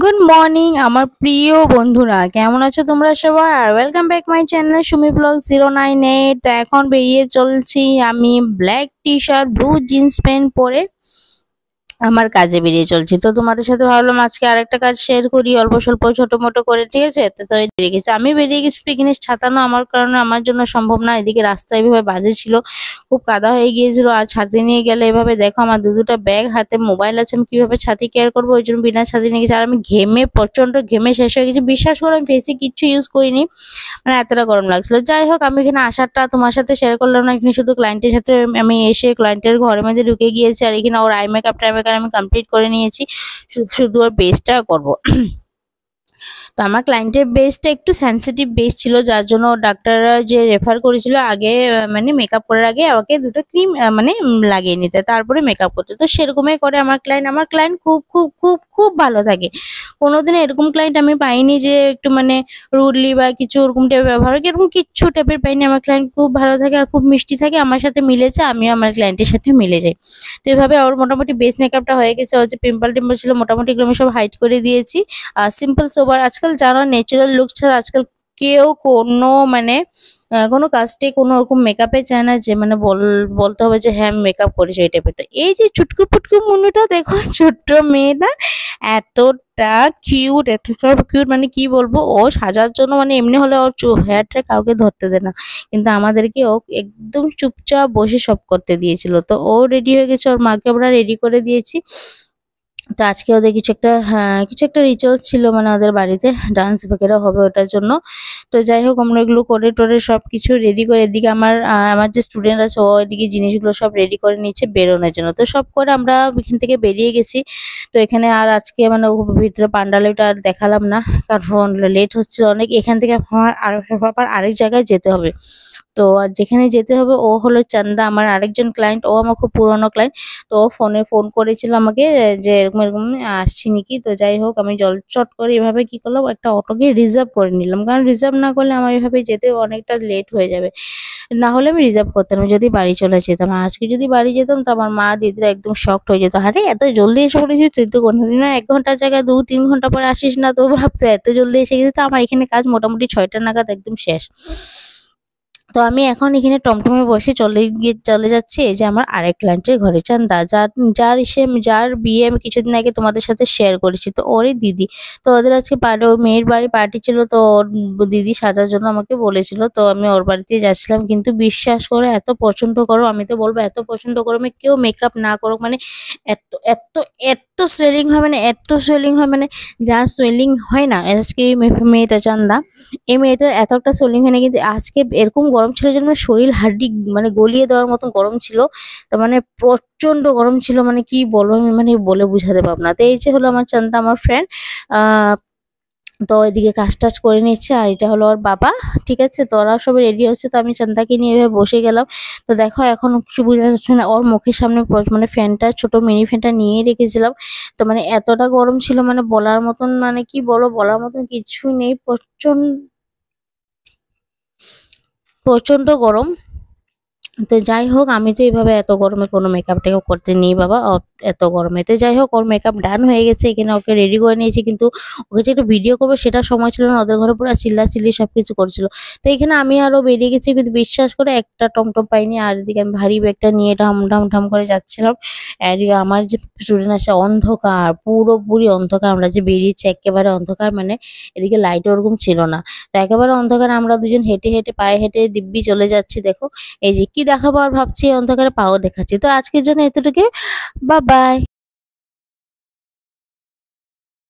Good morning আমার প্রিয় বন্ধুরা, কেমন আছো তোমরা সবাই? আর welcome back my channel Sumi blog 098। তো এখন বেরিয়ে চলছি আমি black T shirt blue jeans pant পরে আমার কাজে বেরিয়ে চলছি। তো তোমাদের সাথে ভাবলাম আজকে আরেকটা কাজ শেয়ার করি, অল্প স্বল্প ছোট মোটো করে, ঠিক আছে? তো বেরিয়ে গেছি আমি, বেরিয়ে গেছি পিকনিক ছাতানো আমার কারণে আমার জন্য সম্ভব না। এদিকে রাস্তায় এভাবে বাজে ছিল, খুব কাদা হয়ে গিয়েছিল। আর ছাতি নিয়ে গেলে এভাবে দেখো আমার দুটা ব্যাগ, হাতে মোবাইল আছে, আমি কিভাবে ছাতি কেয়ার করবো, ওই জন্য বিনা ছাতি নিয়ে গেছি। আর আমি ঘেমে প্রচন্ড ঘেমে শেষ হয়ে গেছি, বিশ্বাস করে আমি ফেসে কিচ্ছু ইউজ করিনি, মানে এতটা গরম লাগছিল। যাই হোক, আমি এখানে আসারটা তোমার সাথে শেয়ার করলাম না, এখানে শুধু ক্লায়েন্টের সাথে আমি এসে ক্লায়েন্টের ঘরের মধ্যে ঢুকে গিয়েছি। আর এখানে ওর আই মেকআপ টাই মেকআপ আমি কমপ্লিট করে নিয়েছি, শুধু ওর বেসটা করবো। তো আমার ক্লায়েন্টের বেসটা একটু সেনসিটিভ বেস ছিল, যার জন্য ডাক্তাররা যে রেফার করেছিল আগে, মানে মেকআপ করার আগে আমাকে দুটো ক্রিম মানে লাগিয়ে নিতে, তারপরে মেকআপ করতে। তো সেরকমই করে আমার ক্লায়েন্ট খুব খুব খুব খুব ভালো থাকে। কোনোদিনও এরকম ক্লায়েন্ট আমি পাইনি যে একটু মানে রুডলি বা কিছু ওরকম টাইপের ব্যবহার করে, এরকম কিচ্ছু টাইপের পাইনি। আমার ক্লায়েন্ট খুব ভালো থাকে আর খুব মিষ্টি থাকে, আমার সাথে মিলেছে, আমিও আমার ক্লায়েন্টের সাথে মিলে যাই। তো এভাবে ওর মোটামুটি বেস মেকআপটা হয়ে গেছে। ওর যে পিম্পল টিম্পল ছিল মোটামুটি এগুলো আমি সব হাইড করে দিয়েছি। সিম্পল সোবার, আজকাল যারা ন্যাচারাল লুক ছাড়া আজকাল কেউ কোনো মানে কোনো কাস্টে কোনো রকম মেকআপে চায় না, যে মানে বলতে হবে যে হ্যাঁ আমি মেকআপ করেছি এই টাইপের। তো এই যে চুটকু পুটকু মুন্নুটা দেখো, ছোট্ট মেয়েটা এতটা কিউট, এতটা কিউট, মানে কি বলবো, ও সাজার জন্য মানে এমনি হলে ওর হেয়ারটা কাউকে ধরতে দেয় না, কিন্তু আমাদেরকে ও একদম চুপচাপ বসে সব করতে দিয়েছিল। তো ও রেডি হয়ে গেছে, ওর মাকে আমরা রেডি করে দিয়েছি। তো আজকে ওদের কিছু একটা রিচুয়ালস ছিল, মানে ওদের বাড়িতে ডান্স বগেরা হবে ওটার জন্য। তো যাই হোক, আমরা এগুলো করে টোরে সব কিছু রেডি করে, এদিকে আমার যে স্টুডেন্ট আছে ও এদিকে জিনিসগুলো সব রেডি করে নিচ্ছে বেরোনোর জন্য। তো সব করে আমরা এখান থেকে বেরিয়ে গেছি। তো এখানে আর আজকে মানে ভিতরে পান্ডালেটা আর দেখালাম না, কারণ লেট হচ্ছিল অনেক। এখান থেকে আবার আরেক জায়গায় যেতে হবে। তো আর যেখানে যেতে হবে ও হলো চান্দা, আমার আরেকজন ক্লায়েন্ট, ও আমার খুব পুরনো ক্লায়েন্ট। তো ও ফোন করেছিল আমাকে যে এরকম এরকম আসছি নাকি। তো যাই হোক, আমি চট করে এভাবে কি করলাম, একটা অটোকে রিজার্ভ করে নিলাম, কারণ রিজার্ভ না করলে আমার এভাবে যেতে অনেকটা লেট হয়ে যাবে। না হলে আমি রিজার্ভ করতাম যদি বাড়ি চলে যেতাম। আর আজকে যদি বাড়ি যেতাম তো আমার মা দিদিরা একদম শকড হয়ে যেত, আরে এত জলদি এসে পড়েছিস তুই, তো কোনোদিন 1 ঘন্টার জায়গায় 2-3 ঘন্টা পরে আসিস না, তো ভাবতো এত জলদি এসে গেছে। তো আমার এখানে কাজ মোটামুটি 6টা নাগাদ একদম শেষ। তো আমি এখন এখানে টমটমে বসে চলে যাচ্ছি এই যে আমার আরেক ক্লায়েন্টের ঘরে, চান্দা, যার বিয়ে আমি কিছুদিন আগে তোমাদের সাথে শেয়ার করেছি। তো ওরই দিদি। তো ওদের আজকে ওর মেয়ের বাড়ি পার্টি ছিল, তো ওর দিদি সাজার জন্য আমাকে বলেছিল। তো আমি ওর বাড়িতে যাচ্ছিলাম, কিন্তু বিশ্বাস করে এত পছন্দ করো, আমি তো বলবো এত পছন্দ করো, আমি কেউ মেকআপ না করুক মানে এত এত এত সোয়েলিং হয়, মানে এত সোয়েলিং হয়, মানে যা সোয়েলিং হয় না। আজকে এই মেয়েটা চান্দা, এই মেয়েটার এতটা সোলিং হয় না, কিন্তু আজকে এরকম গরম ছিল যে মানে শরীর হাড্ডি মানে গলিয়ে দেওয়ার মতন গরম ছিল। তো মানে প্রচন্ড গরম ছিল, মানে কি বলবো আমি, মানে বলে বুঝাতে পারবো না। তো এই যে হলো আমার চান্দা, আমার ফ্রেন্ড। আহ তো এদিকে কাজ টাজ করে নিচ্ছে, আর এটা হলো ওর বাবা। ঠিক আছে, তো ওরা সবাই রেডি হচ্ছে, তো আমি চান্দাকে নিয়ে এভাবে বসে গেলাম। তো দেখো এখন কিছু বোঝা যাচ্ছে না, ওর মুখের সামনে মানে ফ্যানটা, ছোট মিনি ফ্যানটা নিয়ে রেখেছিলাম। তো মানে এতটা গরম ছিল, মানে বলার মতন, মানে কি বলো, বলার মতন কিছু নেই, প্রচন্ড প্রচন্ড গরম। তো যাই হোক, আমি তো এইভাবে এত গরমে কোনো মেকআপ টেকআপ করতে নেই বাবা, এত গরমে। তো যাই হোক, ওর মেকআপ ডান হয়ে গেছে, এখানে ওকে রেডি করে নিয়েছি, কিন্তু ওকে যে একটু ভিডিও করবো সেটা সময় ছিল না, ওদের ঘরে পুরো চিল্লাচিল্লি সবকিছু করছিল। তো এখানে আমি আরো বেরিয়ে গেছি, কিন্তু বিশ্বাস করে একটা টমটম পাইনি। আর এদিকে আমি ভারী ব্যাগটা নিয়ে ঢাম ঢাম ঢাম করে যাচ্ছিলাম। এদিকে আমার যে স্টুডেন্ট আছে, অন্ধকার, পুরোপুরি অন্ধকার, আমরা যে বেরিয়েছি একেবারে অন্ধকার, মানে এদিকে লাইট ওরকম ছিল না। তো একেবারে অন্ধকার, আমরা দুজন হেঁটে হেঁটে পায়ে হেঁটে দিব্যি চলে যাচ্ছি। দেখো এই যে কি দেখাবো, আর ভাবছি অন্ধকারে পাও দেখাচ্ছি। তো আজকের জন্য এতটুকু, বাই বাই।